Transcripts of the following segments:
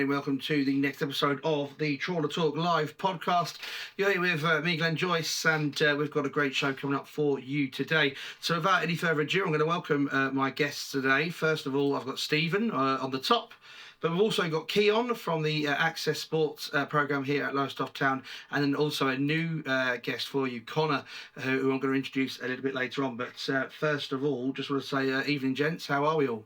everybody. Welcome to the next episode of the Trawler Talk live podcast. You're here with me, Glenn Joyce, and we've got a great show coming up for you today. So without any further ado, I'm going to welcome my guests today. First of all, I've got Stephen on the top, but we've also got Keon from the Access Sport programme here at Lowestoft Town, and then also a new guest for you, Connor, who I'm going to introduce a little bit later on. But first of all, just want to say evening, gents. How are we all?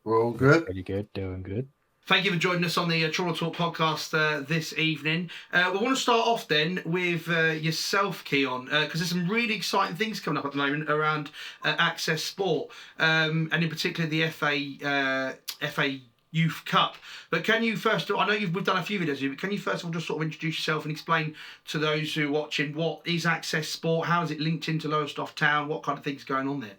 We're all good. Pretty good, doing good. Thank you for joining us on the Trawler Talk podcast this evening. We want to start off then with yourself, Keon, because there's some really exciting things coming up at the moment around Access Sport, and in particular the FA Youth Cup. But can you first of all, I know we've done a few videos here, but can you first of all just sort of introduce yourself and explain to those who are watching what is Access Sport, how is it linked into Lowestoft Town, what kind of things going on there?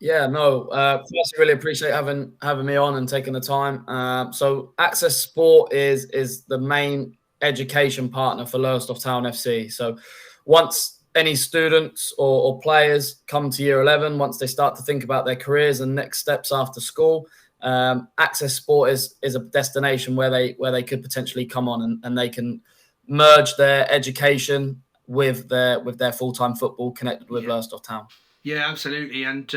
Yeah, no. First, I really appreciate having me on and taking the time. So, Access Sport is the main education partner for Lowestoft Town FC. So, once any students or players come to year 11, once they start to think about their careers and next steps after school, Access Sport is a destination where they could potentially come on and they can merge their education with their full-time football connected with Lowestoft Town. Yeah, absolutely. And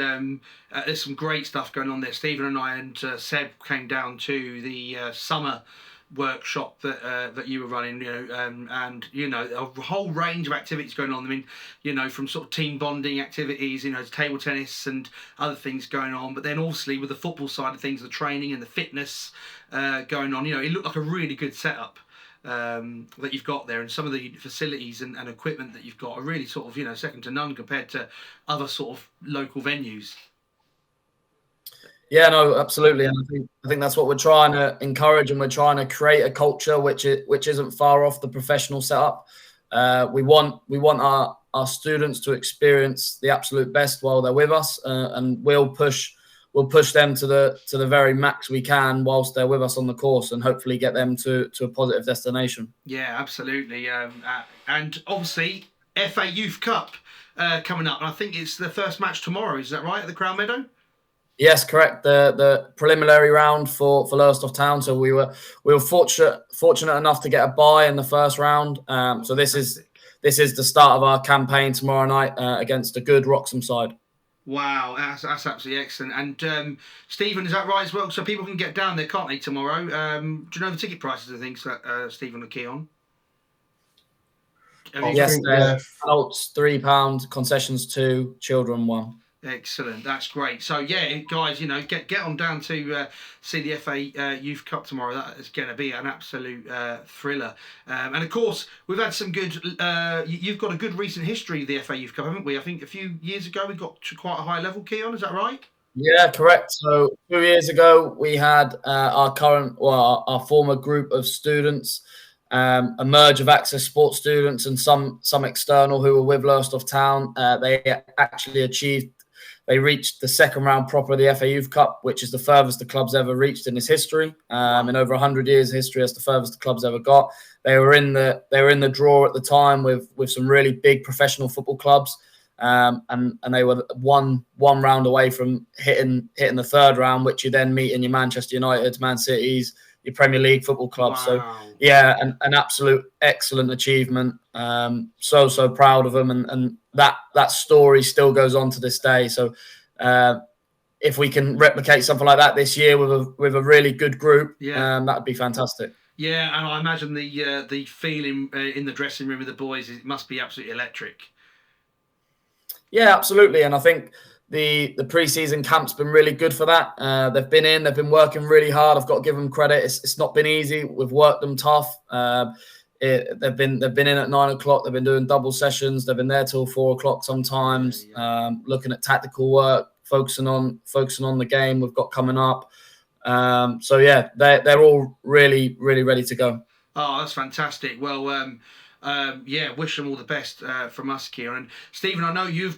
there's some great stuff going on there. Stephen and I and Seb came down to the summer workshop that you were running, and a whole range of activities going on. I mean, from sort of team bonding activities, table tennis and other things going on. But then obviously with the football side of things, the training and the fitness going on, it looked like a really good setup that you've got there, and some of the facilities and equipment that you've got are really sort of second to none compared to other sort of local venues. Yeah, no, absolutely, and I think that's what we're trying to encourage, and we're trying to create a culture which isn't far off the professional setup. We want our students to experience the absolute best while they're with us, and we'll push them to the very max we can whilst they're with us on the course, and hopefully get them to a positive destination. Yeah, absolutely. And obviously, FA Youth Cup coming up. And I think it's the first match tomorrow. Is that right, at the Crown Meadow? Yes, correct. The preliminary round for Lowestoft Town. So we were fortunate enough to get a bye in the first round. So this is the start of our campaign tomorrow night against a good Wroxham side. Wow, that's absolutely excellent. And Stephen, is that right as well? So people can get down there, can't they, tomorrow? Do you know the ticket prices and things, Stephen and Keon? Yes, adults £3, concessions £2, children £1. Excellent, that's great. So yeah, guys, get on down to see the FA Youth Cup tomorrow. That is going to be an absolute thriller. And of course, we've had some good. You've got a good recent history of the FA Youth Cup, haven't we? I think a few years ago we got to quite a high level. Keon, is that right? Yeah, correct. So 2 years ago we had our former group of students. A merge of Access Sport students and some external who were with Lowestoft Town. They actually They reached the second round proper of the FA Youth Cup, which is the furthest the club's ever reached in its history. In over 100 years of history, that's the furthest the club's ever got. They were in the draw at the time with some really big professional football clubs, and they were one round away from hitting the third round, which you then meet in your Manchester United, Man City's, your Premier League football club. Wow. So yeah, an absolute excellent achievement. So proud of them, and that story still goes on to this day. So if we can replicate something like that this year with a really good group, that would be fantastic. Yeah, and I imagine the feeling in the dressing room with the boys, it must be absolutely electric. Yeah, absolutely, and I think the pre-season camp's been really good for that. They've been working really hard. I've got to give them credit. It's not been easy. We've worked them tough. They've been in at 9 o'clock. They've been doing double sessions. They've been there till 4 o'clock sometimes, looking at tactical work, focusing on the game we've got coming up. So yeah, they're all really, really ready to go. Oh, that's fantastic. Well, wish them all the best from us, Kieran. And Stephen, I know you've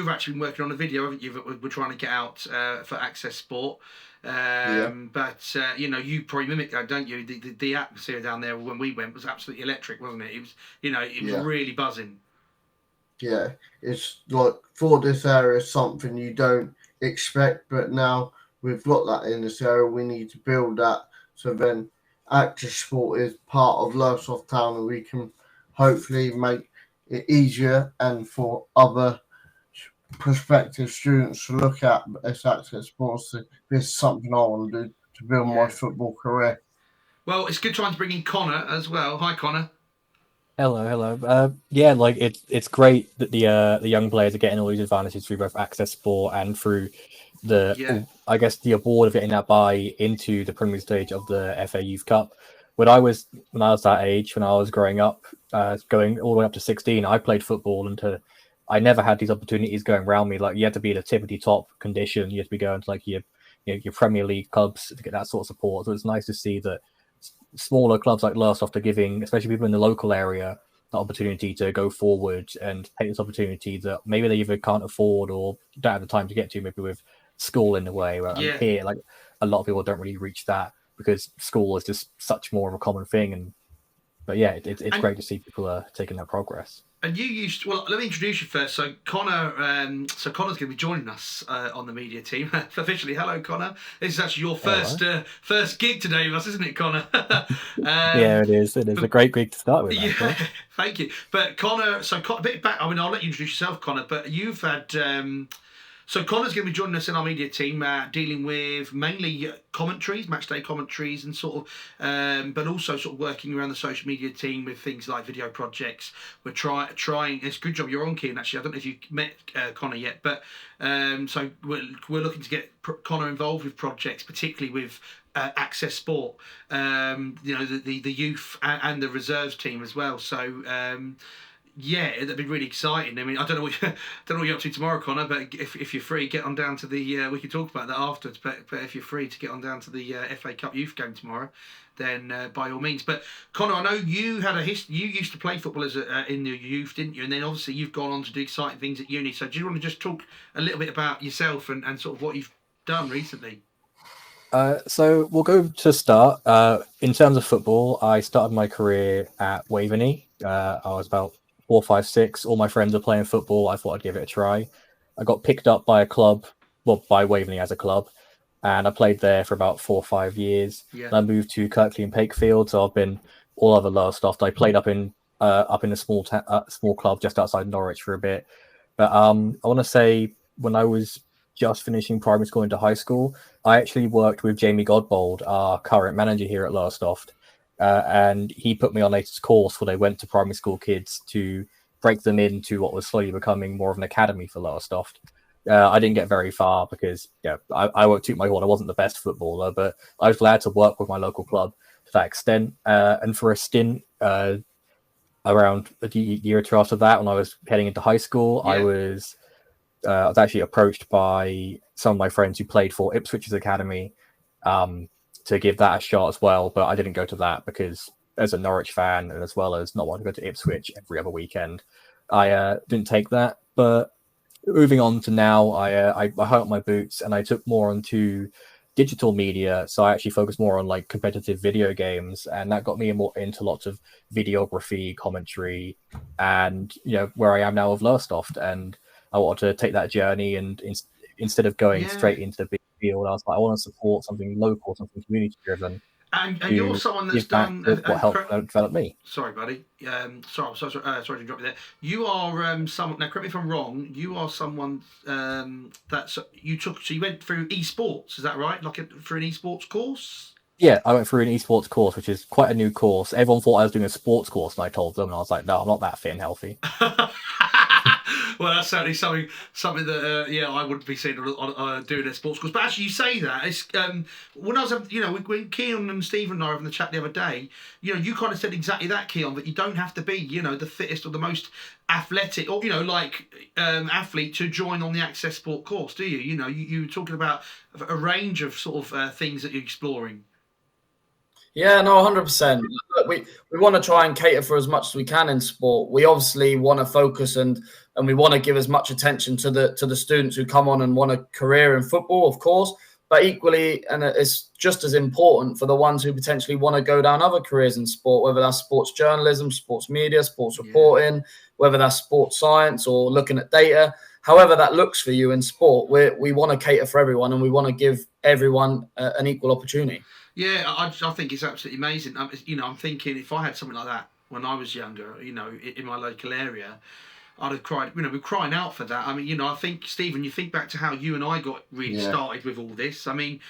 actually been working on a video, haven't you, that we're trying to get out for Access Sport. But you probably mimic that, don't you? The atmosphere down there when we went was absolutely electric, wasn't it? It was, it was really buzzing. Yeah, it's like for this area something you don't expect, but now we've got that in this area. We need to build that. So then Access Sport is part of Lowestoft Town, and we can hopefully make it easier and for other prospective students to look at this Access Sports. This is something I want to do to build my football career. Well, it's good trying to bring in Connor as well. Hi, Connor. Hello. Yeah, like it's great that the young players are getting all these advantages through both Access Sport and through I guess the award of getting that buy into the Premier stage of the FA Youth Cup. When I was that age, when I was growing up, going all the way up to 16, I played football and I never had these opportunities going around me. Like, you had to be at a tippity top condition. You had to be going to like your Premier League clubs to get that sort of support. So it's nice to see that smaller clubs like Lowestoft are giving, especially people in the local area, the opportunity to go forward and take this opportunity that maybe they either can't afford or don't have the time to get to, maybe with school in a way. Where here, like, a lot of people don't really reach that because school is just such more of a common thing. But yeah, it's great to see people taking that progress. And let me introduce you first. So Connor's going to be joining us on the media team officially. Hello, Connor. This is actually your first gig today with us, isn't it, Connor? Yeah, it is. It is a great gig to start with. Yeah, thank you. But Connor, a bit back. I mean, I'll let you introduce yourself, Connor. But you've had. So Connor's going to be joining us in our media team, dealing with mainly commentaries, match day commentaries, and sort of, but also sort of working around the social media team with things like video projects. We're trying. It's a good job you're on, Kean. Actually, I don't know if you've met Connor yet, but so we're looking to get Connor involved with projects, particularly with Access Sport. The youth and the reserves team as well. So. Yeah, that'd be really exciting. I mean, I don't know what you're up to tomorrow, Connor, but if you're free, get on down to the. We can talk about that afterwards. But if you're free to get on down to the FA Cup Youth game tomorrow, then by all means. But Connor, I know you had you used to play football in the youth, didn't you? And then obviously you've gone on to do exciting things at uni. So do you want to just talk a little bit about yourself and sort of what you've done recently? So we'll go to start. In terms of football, I started my career at Waveney. I was about 4, 5, 6. All my friends are playing football. I thought I'd give it a try. I got picked up by a club, by Waveney as a club, and I played there for about 4 or 5 years. Yeah. I moved to Kirkley and Pakefield, so I've been all over Lowestoft. I played up in a small club just outside Norwich for a bit. But I want to say when I was just finishing primary school into high school, I actually worked with Jamie Godbold, our current manager here at Lowestoft. And he put me on a course where they went to primary school kids to break them into what was slowly becoming more of an academy for Lowestoft. I didn't get very far because I won't toot my horn. I wasn't the best footballer, but I was glad to work with my local club to that extent. And for a stint around a year or two after that, when I was heading into high school, I was actually approached by some of my friends who played for Ipswich's academy to give that a shot as well, but I didn't go to that because as a Norwich fan and as well as not wanting to go to Ipswich every other weekend, I didn't take that. But moving on to now, I hung up my boots and I took more onto digital media. So I actually focused more on like competitive video games, and that got me more into lots of videography, commentary, and where I am now with Lowestoft. And I wanted to take that journey, and instead of going straight into the big field, I was like, I want to support something local, something community driven. And you're someone that's done what helped develop me. Sorry, buddy. Sorry to interrupt you there. You are someone. Now, correct me if I'm wrong. You are someone that's you took. So you went through esports. Is that right? For an esports course. Yeah, I went through an esports course, which is quite a new course. Everyone thought I was doing a sports course, and I told them, and I was like, no, I'm not that fit and healthy. Well, that's certainly something that I wouldn't be seen on doing a sports course. But actually, you say that it's when I was when Keon and Stephen and I were having the chat the other day, you kind of said exactly that, Keon, that you don't have to be the fittest or the most athletic or athlete to join on the Access Sport course, do you? You were talking about a range of sort of things that you're exploring. Yeah, no, 100%. We want to try and cater for as much as we can in sport. We obviously want to focus and we want to give as much attention to the students who come on and want a career in football, of course. but equally, and it's just as important for the ones who potentially want to go down other careers in sport, whether that's sports journalism, sports media, sports reporting, whether that's sports science or looking at data. However that looks for you in sport, we want to cater for everyone, and we want to give everyone an equal opportunity. Yeah, I think it's absolutely amazing. I'm thinking if I had something like that when I was younger, in my local area, I'd have cried. We're crying out for that. I mean, I think, Stephen, you think back to how you and I got really started with all this. I mean,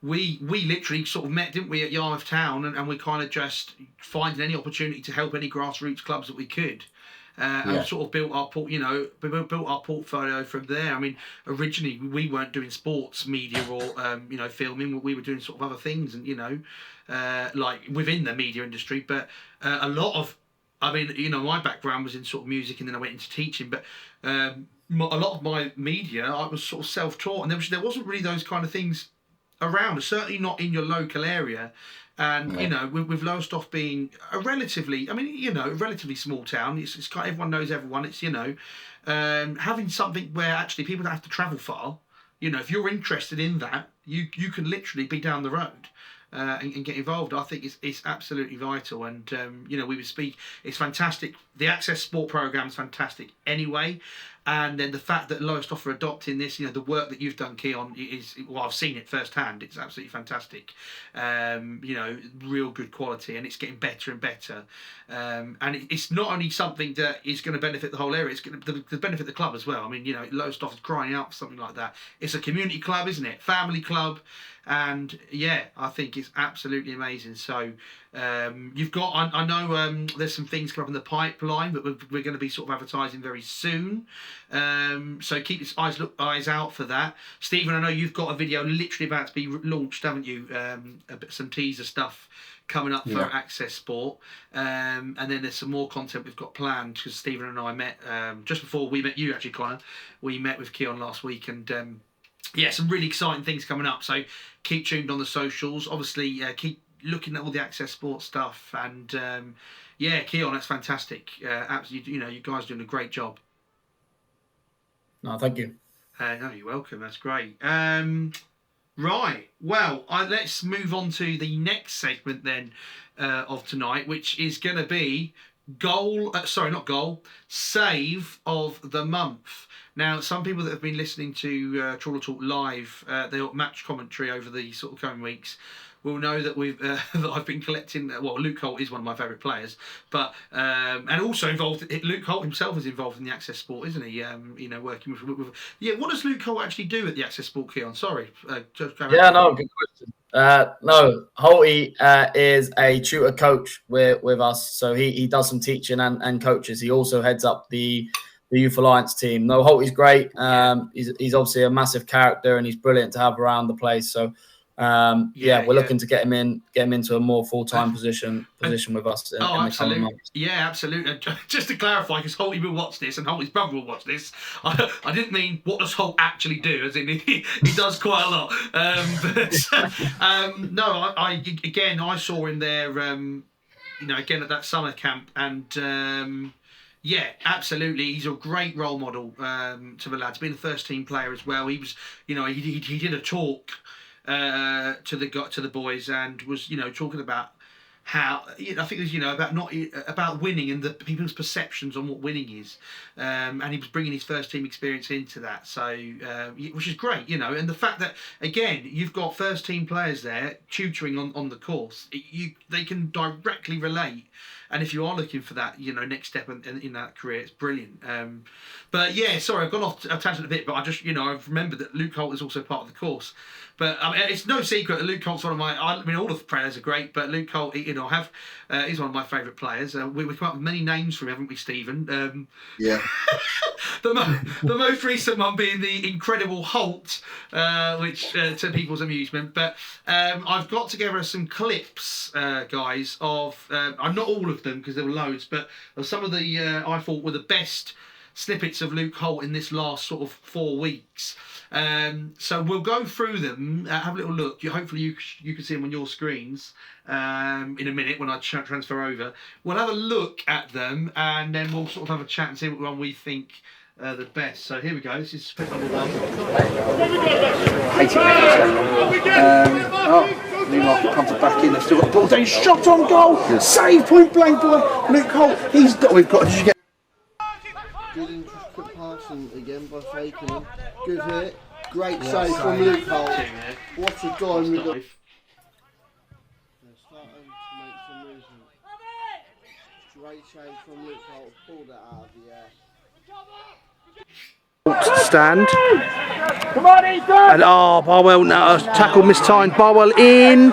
we literally sort of met, didn't we, at Yarmouth Town, and we kind of just finding any opportunity to help any grassroots clubs that we could. And sort of built our portfolio from there. I mean, originally we weren't doing sports media or filming. We were doing sort of other things, and like within the media industry. But a lot of, my background was in sort of music, and then I went into teaching. But a lot of my media, I was sort of self-taught, and there wasn't really those kind of things around. Certainly not in your local area. And with Lowestoft being a relatively small town, it's kind of, everyone knows everyone. It's having something where actually people don't have to travel far. If you're interested in that, you can literally be down the road and get involved. I think it's absolutely vital. And we would speak. It's fantastic. The Access Sport program is fantastic anyway. And then the fact that Lowestoft are adopting this, the work that you've done, Keon, is, well, I've seen it firsthand. It's absolutely fantastic. Real good quality, and it's getting better and better. And it's not only something that is going to benefit the whole area, it's going to benefit the club as well. I mean, Lowestoft is crying out for something like that. It's a community club, isn't it? Family club. And I think it's absolutely amazing. So you've got, I know there's some things coming up in the pipeline, but we're going to be sort of advertising very soon. So keep your eyes out for that. Stephen, I know you've got a video literally about to be launched, haven't you? Some teaser stuff coming up for Access Sport. And then there's some more content we've got planned, because Stephen and I met just before we met you, actually, Connor. We met with Keon last week, and some really exciting things coming up. So keep tuned on the socials. Obviously, keep looking at all the Access Sport stuff. And Keon, that's fantastic. Absolutely, you guys are doing a great job. No, thank you. No, you're welcome. That's great. Right. Well, let's move on to the next segment then of tonight, which is going to be Save of the Month. Now, some people that have been listening to Trawler Talk live, their match commentary over the sort of coming weeks, will know that that I've been collecting. Well, Luke Holt is one of my favourite players, but and also involved. Luke Holt himself is involved in the Access Sport, isn't he? Working with. What does Luke Holt actually do at the Access Sport, Keon? Sorry. Good question. No, Holty is a tutor coach with us, so he does some teaching and coaches. He also heads up the Youth Alliance team. No, Holty's great. He's obviously a massive character, and he's brilliant to have around the place. So. We're looking to get him into a more full-time position with us. In the coming months. Yeah, absolutely. Just to clarify, because Holty will watch this, and Holty's brother will watch this. I didn't mean what does Holt actually do, as in he does quite a lot. I saw him there. Again at that summer camp, and. Absolutely. He's a great role model to the lads. Being a first-team player as well. He was, he did a talk. To the boys, and was talking about how I think it was about winning and the people's perceptions on what winning is, and he was bringing his first team experience into that, so which is great, and the fact that again you've got first team players there tutoring on the course, they can directly relate. And if you are looking for that, next step in that career, it's brilliant. Sorry, I've gone off a tangent a bit, but I just, I've remembered that Luke Holt is also part of the course. But it's no secret that Luke Holt's one of my. All of the players are great, but Luke Holt, he's one of my favourite players. We come up with many names for him, haven't we, Stephen? The most recent one being the incredible Holt, which to people's amusement. But I've got together some clips, guys, of not all of them because there were loads, but of some of the I thought were the best snippets of Luke Holt in this last sort of 4 weeks. So we'll go through them, have a little look. Hopefully you can see them on your screens in a minute when I transfer over. We'll have a look at them, and then we'll sort of have a chat and see what one we think the best. So here we go. This is clip number 1. 80 Newmarket comes back in. They've still got the ball down. Shot on goal. Save point blank by Luke Holt. We've got to get. Good intricate passing again by faking him. Good hit. Great save from Luke Holt. What a dime with the. They're starting to make some movement. Great save from Luke Holt. Pulled it out of the air. Stand. Come on, Ethan. And Barwell now tackle mistimed. Barwell in.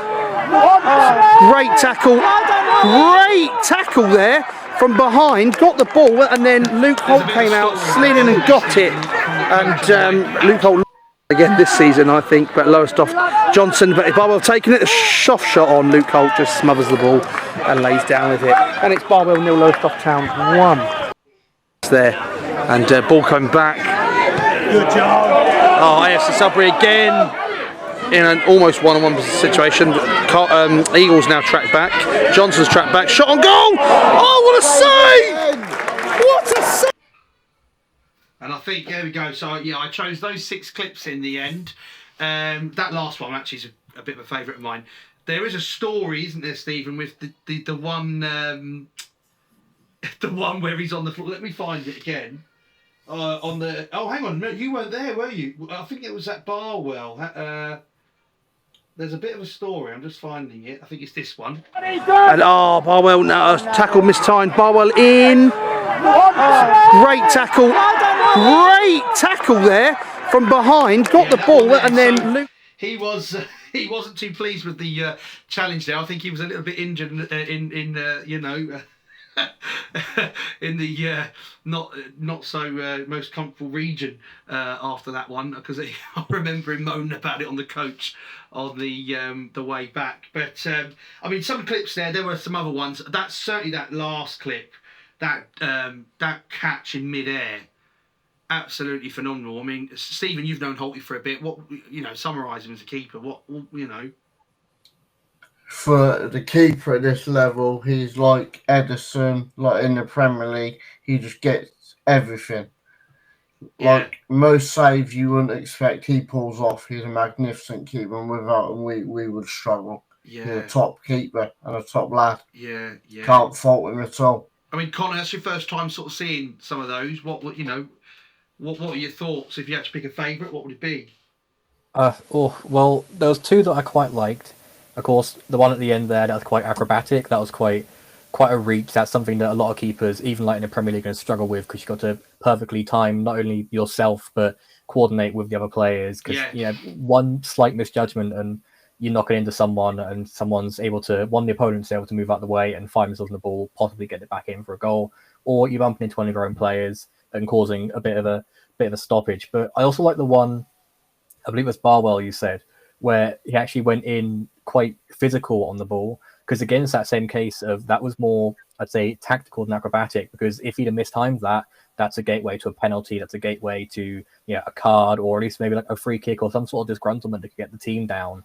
Great tackle. Great tackle there from behind. Got the ball and then Luke Holt came out, slid in and got it. And Luke Holt again this season, I think, but Lowestoft Johnson, but Barwell taking it, a soft shot on. Luke Holt just smothers the ball and lays down with it. And it's Barwell 0, Lowestoft Town 1. It's there. And ball coming back. Good job. AFC Sudbury again in an almost one-on-one situation. Eagles now track back. Johnson's track back. Shot on goal. Oh, what a save! What a save! And I think, there we go. So, yeah, I chose those 6 clips in the end. That last one actually is a bit of a favourite of mine. There is a story, isn't there, Stephen, with the one the one where he's on the floor. Let me find it again. On the hang on, no, you weren't there, were you? I think it was at Barwell. There's a bit of a story. I'm just finding it. I think it's this one. And Barwell now tackle mistimed. Barwell in. Great tackle. Great tackle there from behind. Got the ball and then Luke. He wasn't too pleased with the challenge there. I think he was a little bit injured in you know. In the not so most comfortable region after that one, because I remember him moaning about it on the coach on the way back. But I mean, some clips there were some other ones. That's certainly that last clip, that catch in mid-air, absolutely phenomenal. I mean, Stephen, you've known Holty for a bit. What, you know, summarise him as a keeper. What, you know. For the keeper at this level, he's like Edison, like in the Premier League. He just gets everything. Yeah. Like most saves you wouldn't expect, he pulls off. He's a magnificent keeper, and without him, we would struggle. Yeah. He's a top keeper and a top lad. Yeah, yeah. Can't fault him at all. I mean, Connor, that's your first time sort of seeing some of those. What you know, what are your thoughts? If you had to pick a favourite, what would it be? Well, there was 2 that I quite liked. Of course, the one at the end there, that was quite acrobatic. That was quite a reach. That's something that a lot of keepers, even like in the Premier League, are going to struggle with, because you've got to perfectly time not only yourself, but coordinate with the other players. Because, you know, one slight misjudgment and you knock it into someone, and someone's able to, the opponent's able to move out the way and find themselves on the ball, possibly get it back in for a goal, or you bump into one of your own players and causing a bit of a stoppage. But I also like the one, I believe it was Barwell, you said, where he actually went in quite physical on the ball, because again, it's that same case of that was more, I'd say, tactical than acrobatic, because if he'd have mistimed that, that's a gateway to a penalty, that's a gateway to, you know, a card, or at least maybe like a free kick or some sort of disgruntlement that could get the team down,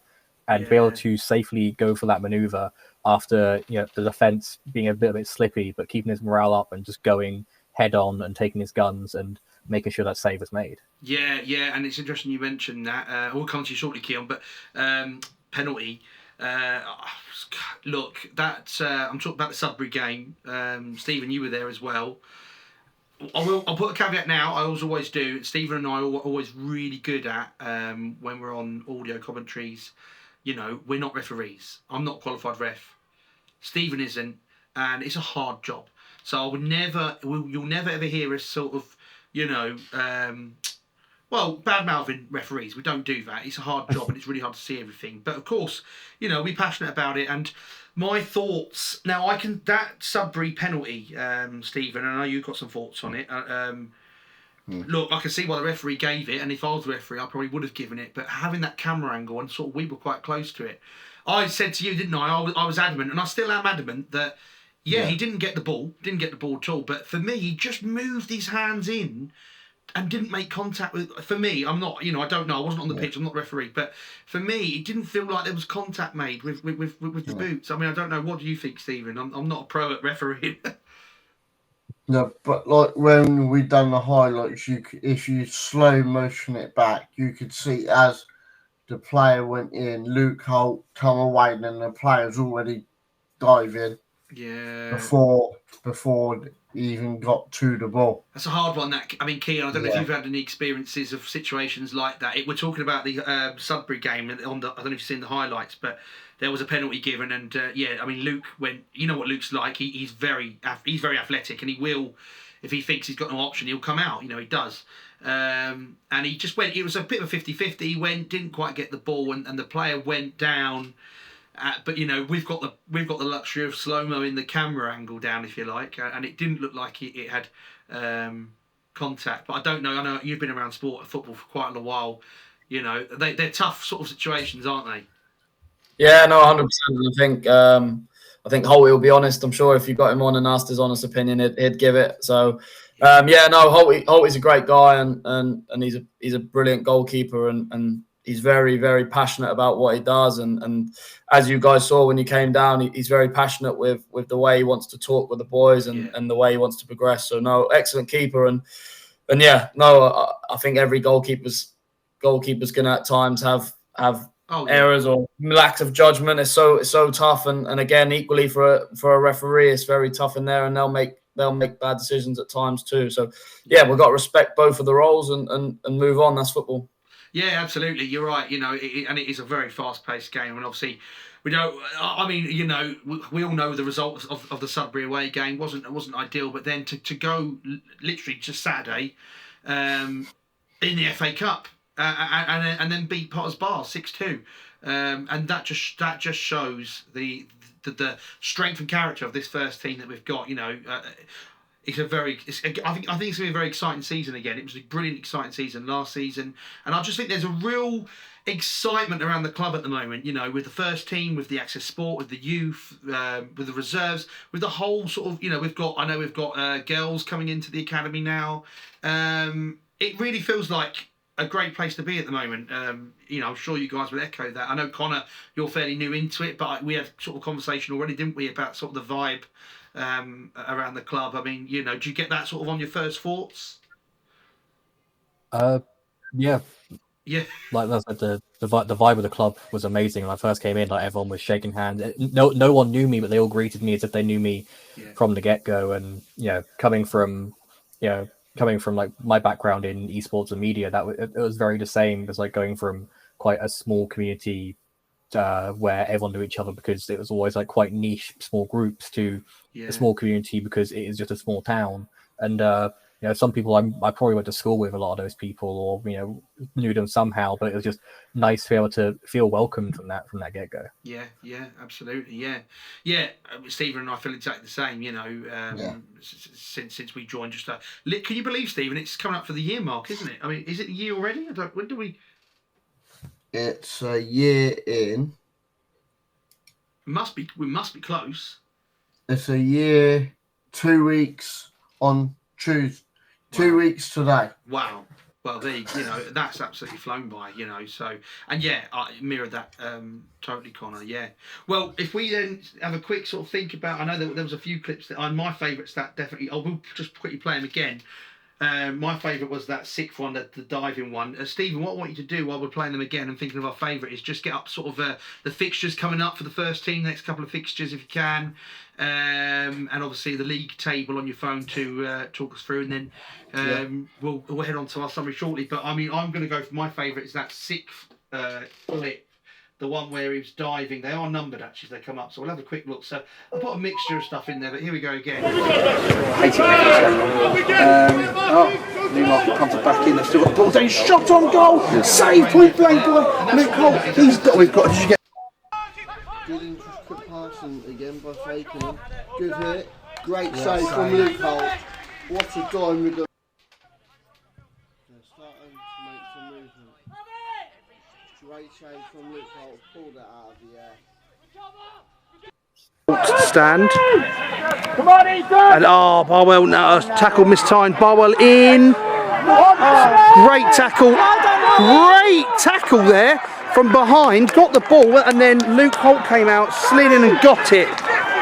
and be able to safely go for that maneuver after, you know, the defense being a bit slippy, but keeping his morale up and just going head on and taking his guns and making sure that save is made. Yeah, and it's interesting you mentioned that. We'll come to you shortly, Keon, but penalty. Look, that I'm talking about the Sudbury game. Stephen, you were there as well. I'll put a caveat now. I always do. Stephen and I are always really good at when we're on audio commentaries. You know, we're not referees. I'm not a qualified ref. Stephen isn't, and it's a hard job. So I would never. You'll never ever hear us sort of, you know, bad-mouthing referees. We don't do that. It's a hard job and it's really hard to see everything. But of course, you know, we're passionate about it. And my thoughts, now that Sudbury penalty, Stephen, I know you've got some thoughts on it. Look, I can see why the referee gave it, and if I was the referee, I probably would have given it. But having that camera angle, and sort of we were quite close to it. I said to you, didn't I? I was adamant, and I still am adamant that, he didn't get the ball at all. But for me, he just moved his hands in and didn't make contact with. For me, I'm not, you know, I don't know. I wasn't on the pitch. I'm not the referee. But for me, it didn't feel like there was contact made with the boots. I mean, I don't know. What do you think, Stephen? I'm not a pro at refereeing. No, but like when we done the highlights, if you slow motion it back, you could see as the player went in, Luke Holt come away, and then the player's already diving. Yeah. Before he even got to the ball. That's a hard one. Kean, I don't know if you've had any experiences of situations like that. We're talking about the Sudbury game I don't know if you've seen the highlights, but there was a penalty given, and Luke went. You know what Luke's like. He's very athletic, and he will, if he thinks he's got no option, he'll come out. He does. And he just went. It was a bit of a 50-50. He went, didn't quite get the ball, and the player went down. But we've got the luxury of slow-mo in the camera angle down, if you like, and it didn't look like it had contact. But I don't know. I know you've been around football for quite a while. They're tough sort of situations, aren't they? Yeah, no, 100%. I think Holty will be honest. I'm sure if you got him on and asked his honest opinion, he'd give it. So, Holty's a great guy, and he's a brilliant goalkeeper, and he's very, very passionate about what he does. And as you guys saw when you came down, he's very passionate with the way he wants to talk with the boys and the way he wants to progress. So, no, excellent keeper. I think every goalkeeper's going to at times have errors or lacks of judgment. It's so tough. And again, equally for a referee, it's very tough in there, and they'll make bad decisions at times too. So, we've got to respect both of the roles and move on. That's football. Yeah, absolutely. You're right. And it is a very fast-paced game. And obviously, we don't. We all know the result of the Sudbury away game wasn't ideal. But then to go literally just Saturday, in the FA Cup, and then beat Potters Bar 6-2, and that just shows the strength and character of this first team that we've got. I think it's going to be a very exciting season again. It was a brilliant, exciting season last season. And I just think there's a real excitement around the club at the moment, with the first team, with the Access Sport, with the youth, with the reserves, with the whole sort of, we've got girls coming into the academy now. It really feels like a great place to be at the moment. I'm sure you guys will echo that. I know, Connor, you're fairly new into it, but we had sort of conversation already, didn't we, about sort of the vibe around the club. I mean, do you get that sort of on your first thoughts? Yeah. Like I said, the vibe of the club was amazing. When I first came in, like everyone was shaking hands. No one knew me, but they all greeted me as if they knew me from the get-go. And coming from like my background in esports and media, it was very the same as like going from quite a small community where everyone knew each other because it was always like quite niche small groups to a small community because it is just a small town. And some people I probably went to school with a lot of those people, or knew them somehow, but it was just nice to be able to feel welcomed from that get-go. Yeah, absolutely. Yeah. Stephen and I feel exactly the same. Since we joined, can you believe, Stephen, it's coming up for the year mark, isn't it? I mean, is it a year already? When do we? It's a year in. We must be close. It's a year, 2 weeks on Tuesday. 2 weeks today. Wow. Well, that's absolutely flown by, so, and I mirrored that totally, Connor, Well, if we then have a quick sort of think about, I know there was a few clips that are my favourites that definitely, we'll just quickly play them again. My favourite was that sixth one, the diving one. Stephen, what I want you to do while we're playing them again and thinking of our favourite is just get up sort of the fixtures coming up for the first team, next couple of fixtures if you can. And obviously the league table on your phone to talk us through, and then we'll head on to our summary shortly. But I mean, I'm going to go for my favourite is that sixth clip, the one where he was diving. They are numbered actually as they come up, so we'll have a quick look. So I put a mixture of stuff in there, but here we go again. 80 Newmarket comes back in. They've still got the ball down. Shot on goal. Save, point blank by Luke Holt. We've got. Did you get? Good intricate passing again by Faken. Good hit. Great save from Luke Holt. What a dime with the. They're starting to make some movement. Great save from Luke Holt. Pulled it out of the air. Stand. Come on, Ethan! And Barwell now tackle mistimed. Barwell in. Great tackle there from behind. Got the ball, and then Luke Holt came out, slid in and got it.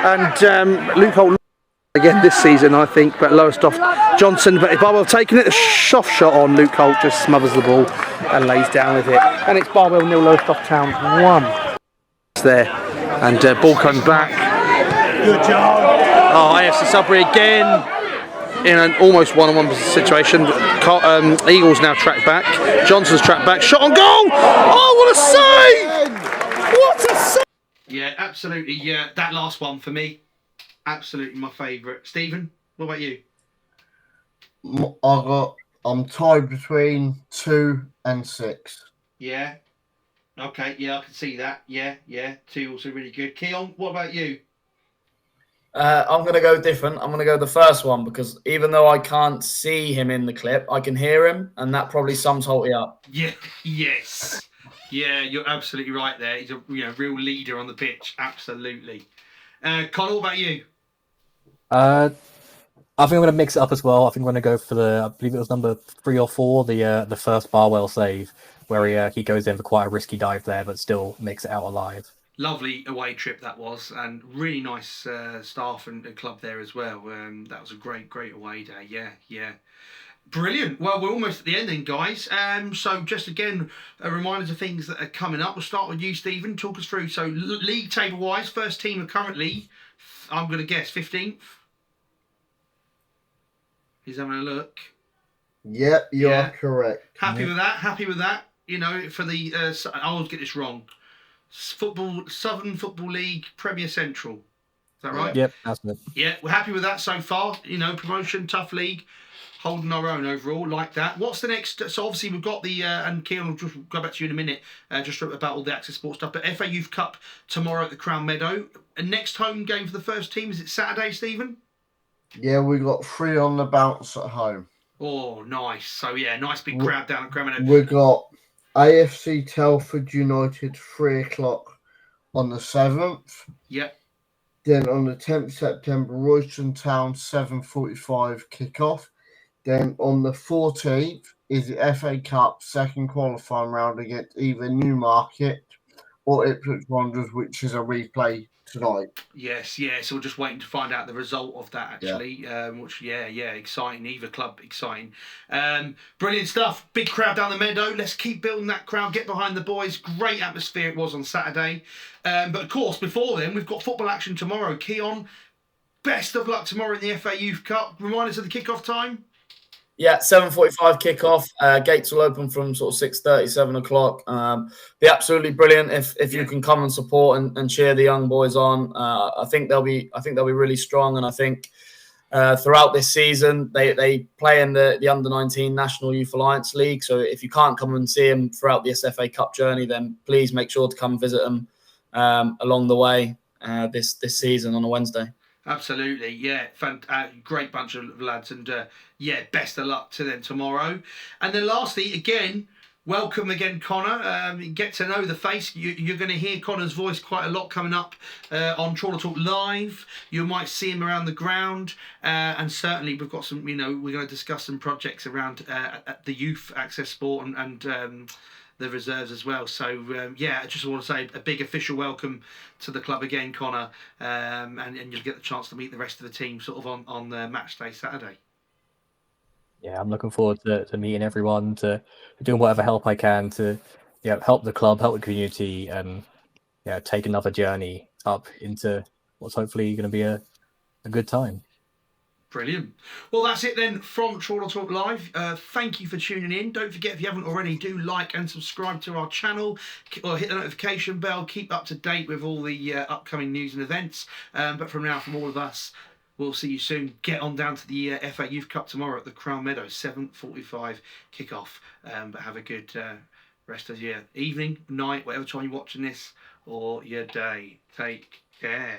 And Luke Holt. again this season, I think, but Lowestoft Johnson, but Barwell taking it, a soft shot on. Luke Holt just smothers the ball and lays down with it, and it's Barwell 0, Lowestoft Town 1. It's there, and ball coming back. Good job. Oh, AFC Sudbury again in an almost one-on-one situation. Eagles now track back. Johnson's track back. Shot on goal. Oh, what a save! What a save! Yeah, absolutely. Yeah, that last one for me, absolutely my favourite. Stephen, what about you? I'm tied between 2 and 6. Yeah. Okay. Yeah, I can see that. Yeah. 2 also really good. Keon, what about you? I'm going to go different. I'm going to go the first one because even though I can't see him in the clip, I can hear him, and that probably sums Holty up. Yeah. Yes. Yeah, you're absolutely right there. He's a real leader on the pitch. Absolutely. Connor, what about you? I think I'm going to mix it up as well. I think I'm going to go for I believe it was number 3 or 4, the first Barwell save, where he goes in for quite a risky dive there, but still makes it out alive. Lovely away trip that was, and really nice staff and club there as well. That was a great away day. Yeah. Brilliant. Well, we're almost at the end then, guys. So just again, a reminder of things that are coming up. We'll start with you, Stephen. Talk us through. So league table-wise, first team are currently, I'm going to guess, 15th. He's having a look. Yep, you're correct. Happy with that. For the, I always get this wrong. Southern Football League Premier Central. Is that right? Yep, that's it. Yeah, we're happy with that so far. Promotion, tough league, holding our own overall, like that. What's the next? So obviously we've got the, and Keon will just go back to you in a minute, just about all the Access Sport stuff. But FA Youth Cup tomorrow at the Crown Meadow. And next home game for the first team, is it Saturday, Stephen? Yeah, we got 3 on the bounce at home. Oh, nice. So yeah, nice big crowd down at Crown Meadow. We got AFC Telford United 3 o'clock on the 7th. Yep. Then on the 10th September, Royston Town 7:45 kickoff. Then on the 14th is the FA Cup second qualifying round against either Newmarket or Ipswich Wanderers, which is a replay tonight. Yes, so we're just waiting to find out the result of that actually. Which exciting. Either club exciting. Brilliant stuff. Big crowd down the meadow. Let's keep building that crowd. Get behind the boys. Great atmosphere it was on Saturday. But of course, before then, we've got football action tomorrow. Keon, best of luck tomorrow in the FA Youth Cup. Remind us of the kickoff time. Yeah, 7:45 kickoff. Gates will open from sort of 6:30, 7 o'clock. Be absolutely brilliant if you can come and support and cheer the young boys on. I think they'll be really strong, and I think throughout this season they play in the under-19 National Youth Alliance League. So if you can't come and see them throughout the SFA Cup journey, then please make sure to come visit them along the way this season on a Wednesday. Absolutely, yeah, great bunch of lads, and best of luck to them tomorrow. And then lastly, again, welcome again, Connor. Get to know the face. You're going to hear Connor's voice quite a lot coming up on Trawler Talk Live. You might see him around the ground, and certainly we've got some. We're going to discuss some projects around at the youth Access Sport and the reserves as well. So I just want to say a big official welcome to the club again, Connor, and you'll get the chance to meet the rest of the team sort of on match day Saturday. Yeah, I'm looking forward to meeting everyone, to doing whatever help I can to help the club, help the community, and take another journey up into what's hopefully going to be a good time. Brilliant. Well, that's it then from Trawler Talk Live. Thank you for tuning in. Don't forget, if you haven't already, do like and subscribe to our channel, or hit the notification bell. Keep up to date with all the upcoming news and events. But from now, from all of us, we'll see you soon. Get on down to the FA Youth Cup tomorrow at the Crown Meadow, 7:45 kickoff. But have a good rest of your evening, night, whatever time you're watching this, or your day. Take care.